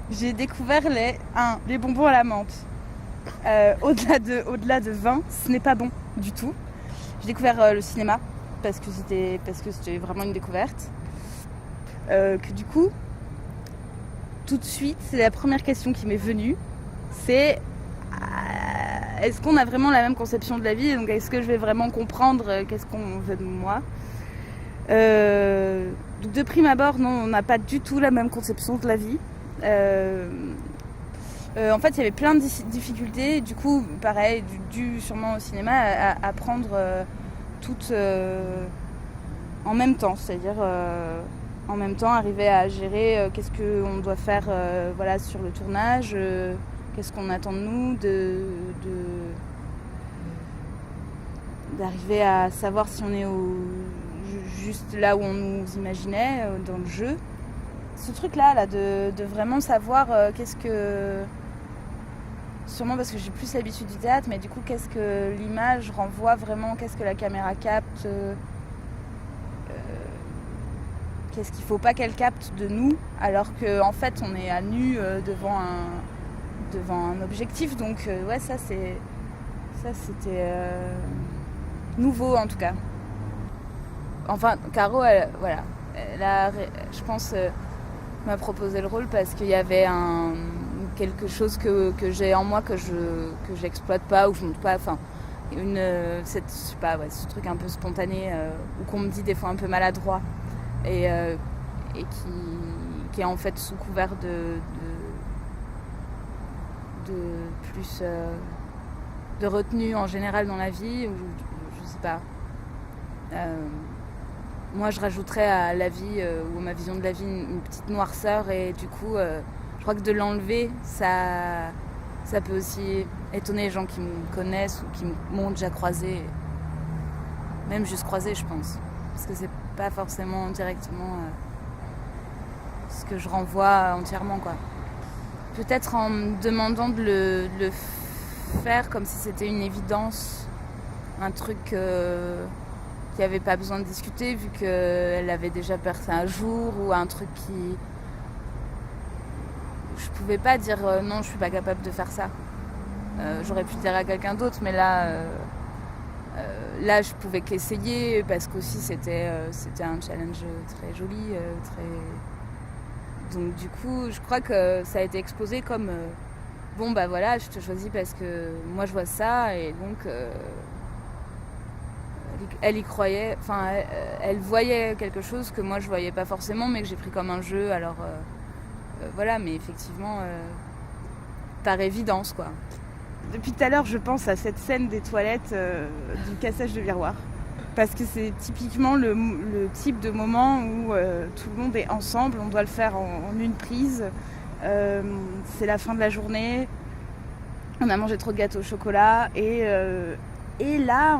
J'ai découvert les bonbons à la menthe. Au-delà de 20, ce n'est pas bon du tout. J'ai découvert le cinéma parce que c'était vraiment une découverte. Que du coup, tout de suite, c'est la première question qui m'est venue. C'est est-ce qu'on a vraiment la même conception de la vie? Donc est-ce que je vais vraiment comprendre qu'est-ce qu'on veut de moi? Donc de prime abord, non, on n'a pas du tout la même conception de la vie. En fait, il y avait plein de difficultés. Du coup, pareil, dû sûrement au cinéma, à apprendre toutes en même temps. C'est-à-dire, en même temps, arriver à gérer qu'est-ce qu'on doit faire voilà, sur le tournage, qu'est-ce qu'on attend de nous, d'arriver à savoir si on est juste là où on nous imaginait dans le jeu. Ce truc-là, de vraiment savoir qu'est-ce que... Sûrement parce que j'ai plus l'habitude du théâtre, mais du coup, qu'est-ce que l'image renvoie vraiment, qu'est-ce que la caméra capte, qu'est-ce qu'il ne faut pas qu'elle capte de nous, alors qu'en fait, on est à nu devant un objectif. Donc, ouais, ça, c'était nouveau, en tout cas. Enfin, Caro, elle a, je pense, m'a proposé le rôle parce qu'il y avait quelque chose que j'ai en moi que j'exploite pas ou que je montre pas. Enfin, je sais pas, ouais, ce truc un peu spontané ou qu'on me dit des fois un peu maladroit et qui est en fait sous couvert de plus de retenue en général dans la vie, ou je sais pas. Moi, je rajouterais à la vie ou à ma vision de la vie une petite noirceur, et du coup, je crois que de l'enlever, ça peut aussi étonner les gens qui me connaissent ou qui m'ont déjà croisé, même juste croisé, je pense, parce que c'est pas forcément directement ce que je renvoie entièrement, quoi. Peut-être en me demandant de le faire comme si c'était une évidence, un truc qui avait pas besoin de discuter vu qu'elle avait déjà percé un jour, ou un truc qui... Je pouvais pas dire non, je suis pas capable de faire ça. J'aurais pu dire à quelqu'un d'autre, mais là je pouvais qu'essayer parce qu'aussi c'était un challenge très joli, donc du coup je crois que ça a été exposé comme bon bah voilà, je te choisis parce que moi je vois ça, et donc elle y croyait, enfin elle voyait quelque chose que moi je voyais pas forcément, mais que j'ai pris comme un jeu. Alors voilà, mais effectivement par évidence, quoi. Depuis tout à l'heure, je pense à cette scène des toilettes du cassage de miroir, parce que c'est typiquement le type de moment où tout le monde est ensemble, on doit le faire en une prise. C'est la fin de la journée, on a mangé trop de gâteaux au chocolat, et là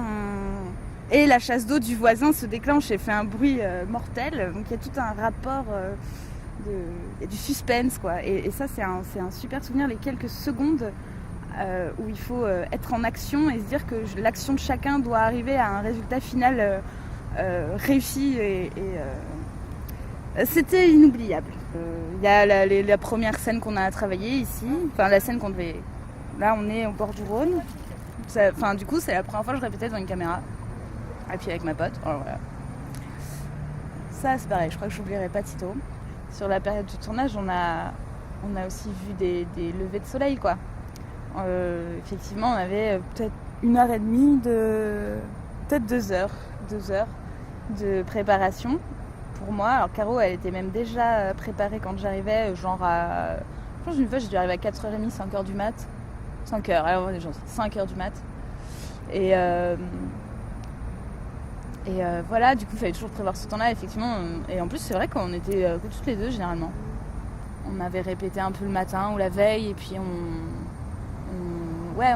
et la chasse d'eau du voisin se déclenche et fait un bruit mortel. Donc il y a tout un rapport, il y a du suspense, quoi. Et ça, c'est un super souvenir, les quelques secondes où il faut être en action et se dire que l'action de chacun doit arriver à un résultat final réussi. Et c'était inoubliable. Il y a la première scène qu'on a travaillée ici, enfin la scène qu'on devait... Là, on est au bord du Rhône. Enfin, du coup, c'est la première fois que je répétais devant une caméra. Et puis avec ma pote, alors voilà. Ça, c'est pareil, je crois que j'oublierai pas Tito. Sur la période du tournage, on a aussi vu des levées de soleil, quoi. Effectivement, on avait peut-être 1h30 peut-être 2 heures de préparation pour moi. Alors Caro, elle était même déjà préparée quand j'arrivais, genre à... Je pense qu'une fois, j'ai dû arriver à 4h30, 5h du mat. 5h, alors on est gentils, 5h du mat. Et voilà, du coup, il fallait toujours prévoir ce temps-là, effectivement. Et en plus, c'est vrai qu'on était que toutes les deux, généralement. On avait répété un peu le matin ou la veille, et puis on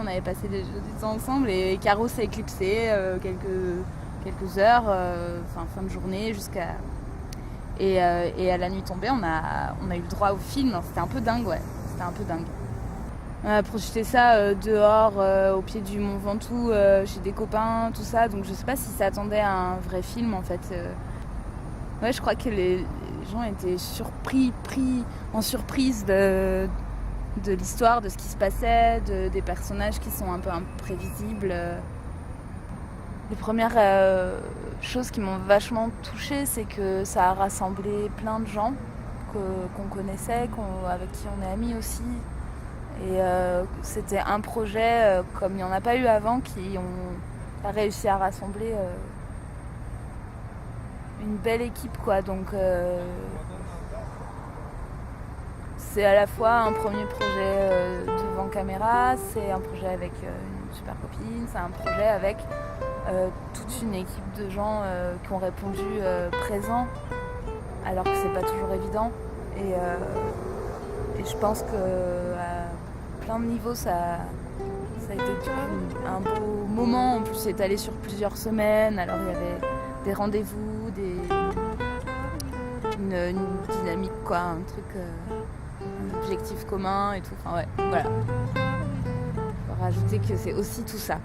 avait passé du temps ensemble, et Caro s'est éclipsée quelques heures, fin de journée, jusqu'à... Et à la nuit tombée, on a eu le droit au film. Alors, c'était un peu dingue, ouais. C'était un peu dingue. On a projeté ça dehors, au pied du Mont Ventoux, chez des copains, tout ça. Donc je sais pas si ça attendait à un vrai film, en fait. Ouais, je crois que les gens étaient pris en surprise de l'histoire, de ce qui se passait, des personnages qui sont un peu imprévisibles. Les premières choses qui m'ont vachement touchée, c'est que ça a rassemblé plein de gens qu'on connaissait, avec qui on est amis aussi. Et c'était un projet comme il n'y en a pas eu avant, qui a réussi à rassembler une belle équipe, quoi. Donc c'est à la fois un premier projet devant caméra, c'est un projet avec une super copine, c'est un projet avec toute une équipe de gens qui ont répondu présents, alors que c'est pas toujours évident. Et je pense que à plein de niveaux, ça a été un beau moment. En plus, c'est allé sur plusieurs semaines. Alors il y avait des rendez-vous, une dynamique, quoi, un truc, un objectif commun et tout. Enfin ouais, voilà. Faut rajouter que c'est aussi tout ça.